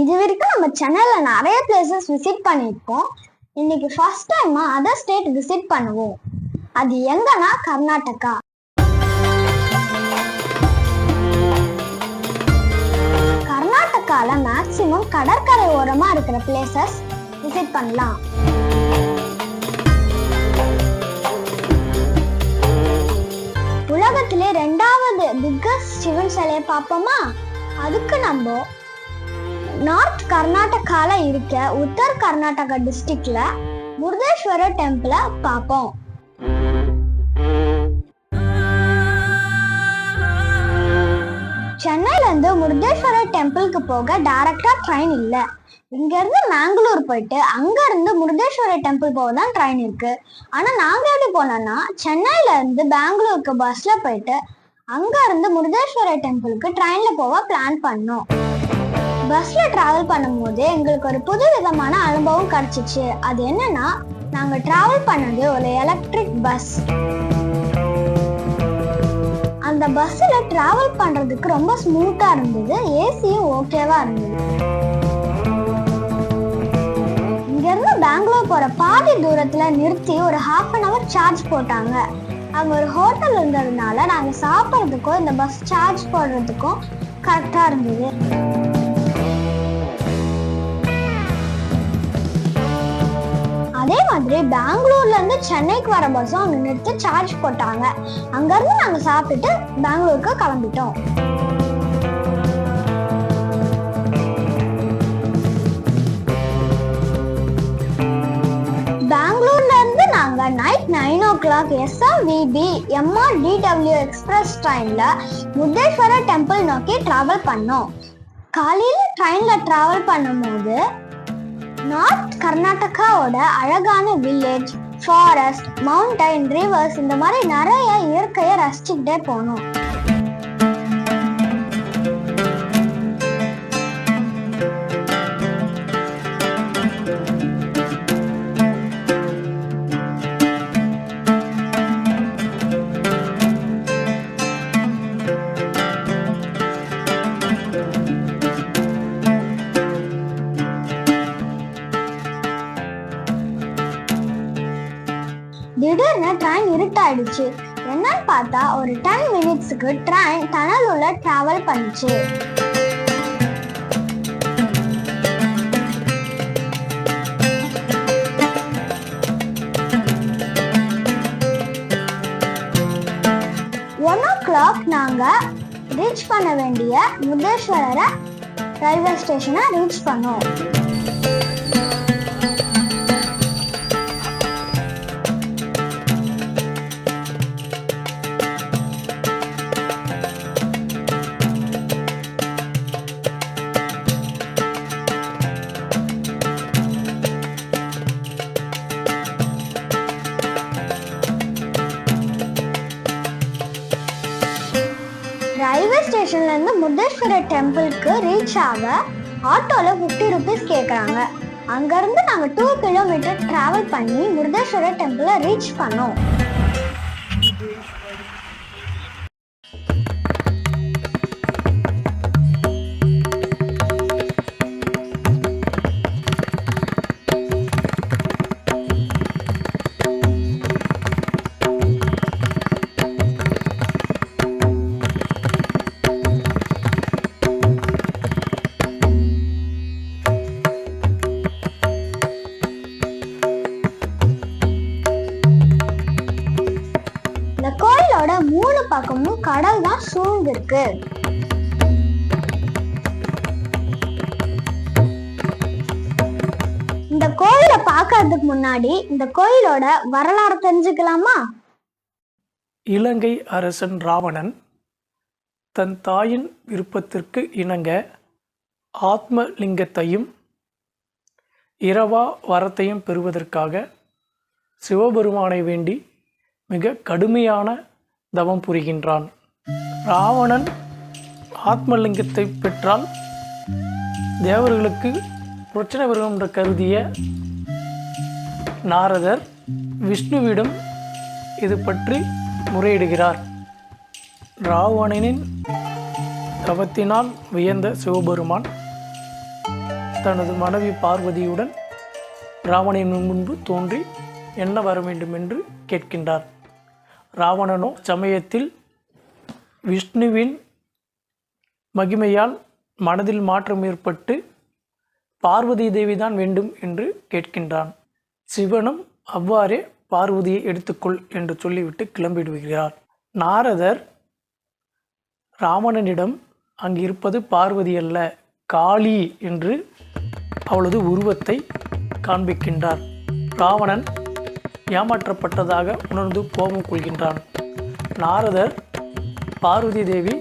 இது வரைக்கும் நம்ம சென்னையில நிறைய பிளேசஸ் விசிட் பண்ணியிருக்கோம். இன்னைக்கு ஃபர்ஸ்ட் டைமா அதர் ஸ்டேட் விசிட் பண்ணுவோம். அது எங்கன்னா கர்நாடகா. கர்நாடகால மேக்சிமம் கடற்கரை ஓரமா இருக்கிற பிளேசஸ் விசிட் பண்ணலாம். உலகத்திலே 2வது பிக்கஸ்ட் சிவன் சிலையை பார்ப்போமா? அதுக்கு நம்ம நார்த் கர்நாடகால இருக்க உத்தர் கர்நாடகா டிஸ்ட்ரிக்ட்ல முருடேஸ்வரர் டெம்பிளை பார்ப்போம். சென்னையில இருந்து முருடேஸ்வரர் டெம்பிளுக்கு போக டைரக்டா ட்ரெயின் இல்ல. இங்க இருந்து மேங்களூர் போயிட்டு அங்க இருந்து முருடேஸ்வரர் டெம்பிள் போக தான் ட்ரெயின் இருக்கு. ஆனா நாங்க எப்படி போனோம்னா சென்னையில இருந்து பெங்களூருக்கு பஸ்ல போயிட்டு அங்க இருந்து முருடேஸ்வரர் டெம்பிளுக்கு ட்ரெயின்ல போக பிளான் பண்ணோம். பஸ்ல டிராவல் பண்ணும்போது எங்களுக்கு ஒரு புது விதமான அனுபவம் கிடைச்சிச்சு. அது என்னன்னா, நாங்க டிராவல் பண்ணது ஒரு எலக்ட்ரிக் பஸ். அந்த பஸ்ல டிராவல் பண்றதுக்கு ரொம்ப ஸ்மூத்தா இருந்தது. ஏசியும் ஓகேவா இருந்தது. இங்க இருந்து பெங்களூர் போற பாதி தூரத்துல நிறுத்தி ஒரு 1/2 hour சார்ஜ் போட்டாங்க. அங்க ஒரு ஹோட்டல் இருந்ததுனால நாங்க சாப்பிட்றதுக்கும் இந்த பஸ் சார்ஜ் போடுறதுக்கும் கரெக்டா இருந்தது. அதே மாதிரி பெங்களூர்ல இருந்து சென்னைக்கு வர பஸ்ஸும் அங்க நிறுத்தி சார்ஜ் போட்டாங்க. அங்க இருந்து நாங்க சாப்பிட்டுட்டு பெங்களூருக்கு கிளம்பிட்டோம். பெங்களூர்ல இருந்து நாங்க night 9 o'clock SRVB MRDW express ட்ரெயின்ல முருடேஸ்வரர் டெம்பிள் நோக்கி டிராவல் பண்ணோம். காலையில ட்ரெயின்ல டிராவல் பண்ணும்போது நார்த் கர்நாடகாவோட அழகான வில்லேஜ், ஃபாரஸ்ட், மவுண்டைன், ரிவர்ஸ் இந்த மாதிரி நிறைய இயற்கையை ரசிச்சுக்கிட்டே போனோம். திடீர்னு ட்ரெயின் இருட்டாயிடுச்சு. என்னன்னு பார்த்தா ஒரு 10 minutesக்கு ட்ரெயின் டனல் உள்ள டிராவல் பண்ணுச்சு. ஒன் ஓ கிளாக் நாங்க ரீச் பண்ண வேண்டிய முருடேஸ்வரர் ரயில்வே ஸ்டேஷனை ரீச் பண்ணோம். ரயில்வே ஸ்டேஷன்ல இருந்து முருடேஸ்வரர் டெம்பிளுக்கு ரீச் ஆக ஆட்டோல 50 rupees கேட்குறாங்க. அங்க இருந்து நாங்க 2 kilometers டிராவல் பண்ணி முருடேஸ்வரர் டெம்பிளை ரீச் பண்ணோம். கோயிலோட 3 பக்கமும் கடல் தான் சூழ்ந்திருக்கு. இந்த கோயிலை பார்க்கறதுக்கு முன்னாடி இந்த கோயிலோட வரலாறு தெரிஞ்சுக்கலாமா? இலங்கை அரசன் ராவணன் தன் தாயின் விருப்பத்திற்கு இணங்க ஆத்மலிங்கத்தையும் இரவா வரத்தையும் பெறுவதற்காக சிவபெருமானை வேண்டி மிக கடுமையான தவம் புரிகின்றான். ராவணன் ஆத்மலிங்கத்தை பெற்றால் தேவர்களுக்கு பிரச்சனை வரும் என்று கருதிய நாரதர் விஷ்ணுவிடம் இது பற்றி முறையிடுகிறார். ராவணனின் தவத்தினால் வியந்த சிவபெருமான் தனது மனைவி பார்வதியுடன் ராவணனின் முன்பு தோன்றி என்ன வர வேண்டும் என்று கேட்கின்றார். ராவணனோ சமயத்தில் விஷ்ணுவின் மகிமையால் மனதில் மாற்றம் ஏற்பட்டு பார்வதி தேவிதான் வேண்டும் என்று கேட்கின்றான். சிவனும் அவ்வாறே பார்வதியை எடுத்துக்கொள் என்று சொல்லிவிட்டு கிளம்பிவிடுகிறார். நாரதர் ராவணனிடம் அங்கு இருப்பது பார்வதி அல்ல, காளி என்று அவளது உருவத்தை காண்பிக்கின்றார். ராவணன் ஏமாற்றப்பட்டதாக உணர்ந்து கோபம் கொள்கின்றான். நாரதர் பார்வதி தேவி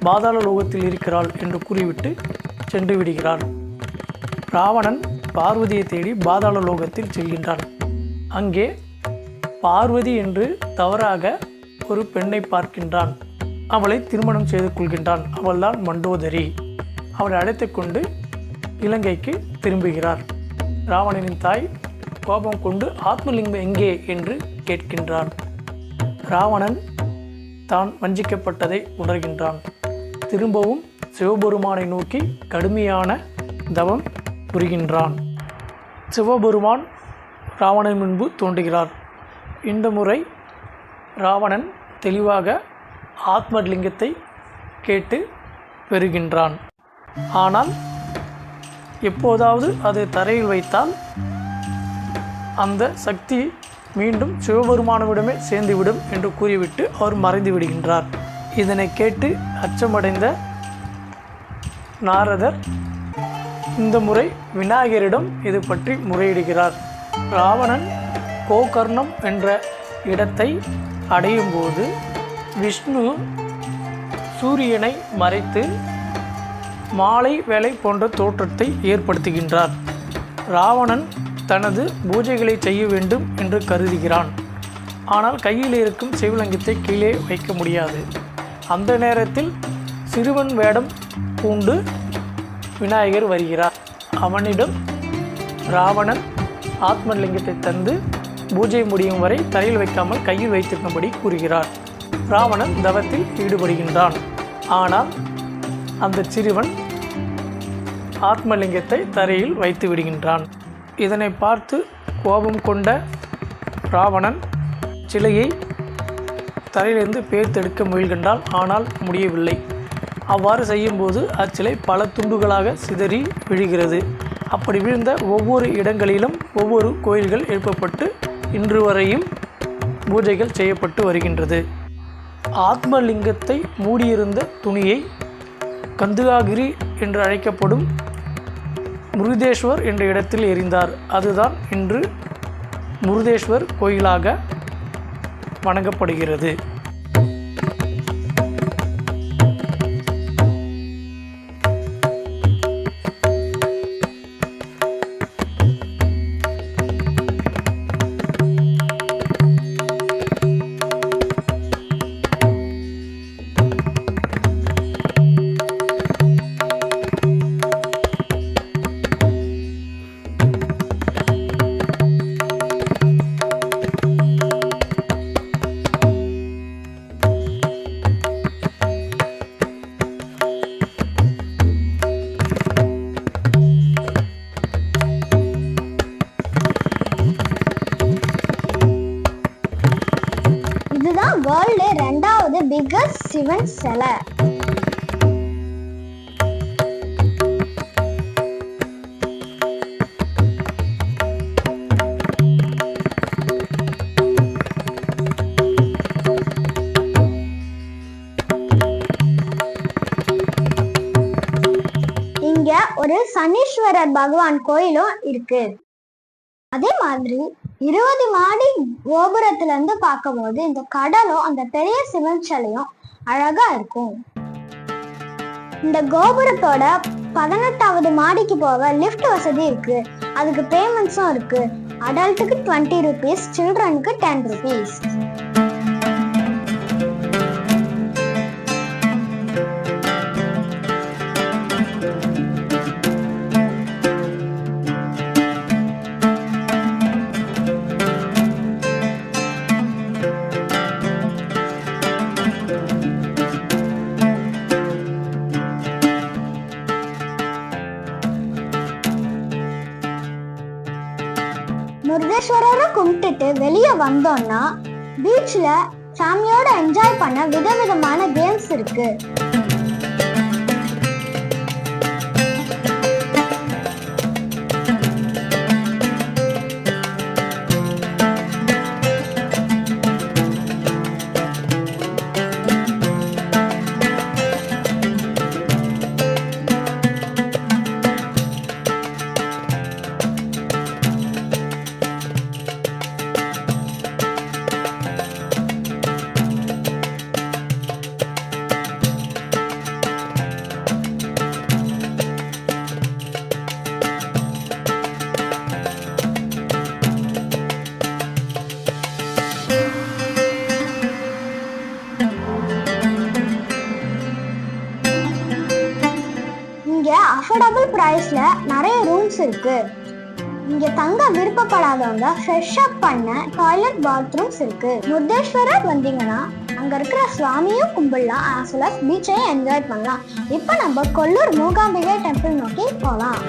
பாதாள லோகத்தில் இருக்கிறாள் என்று கூறிவிட்டு சென்று விடுகிறார். ராவணன் பார்வதியை தேடி பாதாள லோகத்தில் செல்கின்றான். அங்கே பார்வதி என்று தவறாக ஒரு பெண்ணை பார்க்கின்றான். அவளை திருமணம் செய்து கொள்கின்றான். அவள்தான் மண்டோதரி. அவளை அழைத்து கொண்டு இலங்கைக்கு திரும்புகிறார். ராவணனின் தாய் கோபம் கொண்டு ஆத்மலிங்கம் எங்கே என்று கேட்கின்றான். ராவணன் தான் வஞ்சிக்கப்பட்டதை உணர்கின்றான். திரும்பவும் சிவபெருமானை நோக்கி கடுமையான தவம் புரிகின்றான். சிவபெருமான் ராவணன் முன்பு தோன்றுகிறார். இந்த முறை ராவணன் தெளிவாக ஆத்மலிங்கத்தை கேட்டு பெறுகின்றான். ஆனால் எப்போதாவது அது தரையில் வைத்தால் அந்த சக்தி மீண்டும் சிவபெருமானவிடமே சேர்ந்துவிடும் என்று கூறிவிட்டு அவர் மறைந்து விடுகின்றார். இதனை கேட்டு அச்சமடைந்த நாரதர் இந்த முறை விநாயகரிடம் இது பற்றி முறையிடுகிறார். ராவணன் கோகர்ணம் என்ற இடத்தை அடையும் போது விஷ்ணு சூரியனை மறைத்து மாலை வேலை போன்ற தோற்றத்தை ஏற்படுத்துகின்றார். ராவணன் தனது பூஜைகளை செய்ய வேண்டும் என்று கருதுகிறான். ஆனால் கையில் இருக்கும் சிவலிங்கத்தை கீழே வைக்க முடியாது. அந்த நேரத்தில் சிறுவன் வேடம் பூண்டு விநாயகர் வருகிறார். அவனிடம் ராவணன் ஆத்மலிங்கத்தை தந்து பூஜை முடியும் வரை தரையில் வைக்காமல் கையில் வைத்திருக்கும்படி கூறுகிறார். ராவணன் தவத்தில் ஈடுபடுகின்றான். ஆனால் அந்த சிறுவன் ஆத்மலிங்கத்தை தரையில் வைத்து விடுகின்றான். இதனை பார்த்து கோபம் கொண்ட ராவணன் சிலையை தரையிலிருந்து பேர்த்தெடுக்க முயல்கின்றான். ஆனால் முடியவில்லை. அவ்வாறு செய்யும்போது அச்சிலை பல துண்டுகளாக சிதறி விழுகிறது. அப்படி விழுந்த ஒவ்வொரு இடங்களிலும் ஒவ்வொரு கோயில்கள் எழுப்பப்பட்டு இன்று வரையும் பூஜைகள் செய்யப்பட்டு வருகின்றது. ஆத்மலிங்கத்தை மூடியிருந்த துணியை கந்துகாகிரி என்று அழைக்கப்படும் முருதேஸ்வர் என்ற இடத்தில் எறிந்தார். அதுதான் இன்று முருதேஸ்வர் கோயிலாக வணங்கப்படுகிறது. இதுதான் வேர்ல்டு 2வது பிகஸ்ட் சிவன் சிலை. இங்க ஒரு சனீஸ்வரர் பகவான் கோயிலும் இருக்கு. அதே மாதிரி 20 மாடி கோபுரத்துல இருந்து பார்க்கும்போது இந்த கடலும் அந்த பெரிய சிவன் சிலையும் அழகா இருக்கும். இந்த கோபுரத்தோட 18வது மாடிக்கு போக லிஃப்ட் வசதி இருக்கு. அதுக்கு பேமெண்ட்ஸும் இருக்கு. அடல்ட்டுக்கு 20 rupees, சில்ட்ரனுக்கு 10 rupees. முருதேஸ்வரரை கும்பிட்டுட்டு வெளியே வந்தோம்னா பீச்ல ஃபேமிலியோட என்ஜாய் பண்ண விதவிதமான கேம்ஸ் இருக்கு. இங்க அஃபோர்டபுள் பிரைஸ்ல நிறைய ரூம்ஸ் இருக்கு. இங்க தங்க விருப்பப்படாதவங்க ஃப்ரெஷ் அப் பண்ண டாய்லெட் பாத்ரூம்ஸ் இருக்கு. முருதேஸ்வரர் வந்தீங்கன்னா அங்க இருக்கிற சுவாமியும் கும்பிடலாம், ஆஸ் வெல் அஸ் பீச்சையும் என்ஜாய் பண்ணலாம். இப்போ நம்ம கொல்லூர் மூகாம்பிகை டெம்பிள் நோக்கி போகலாம்.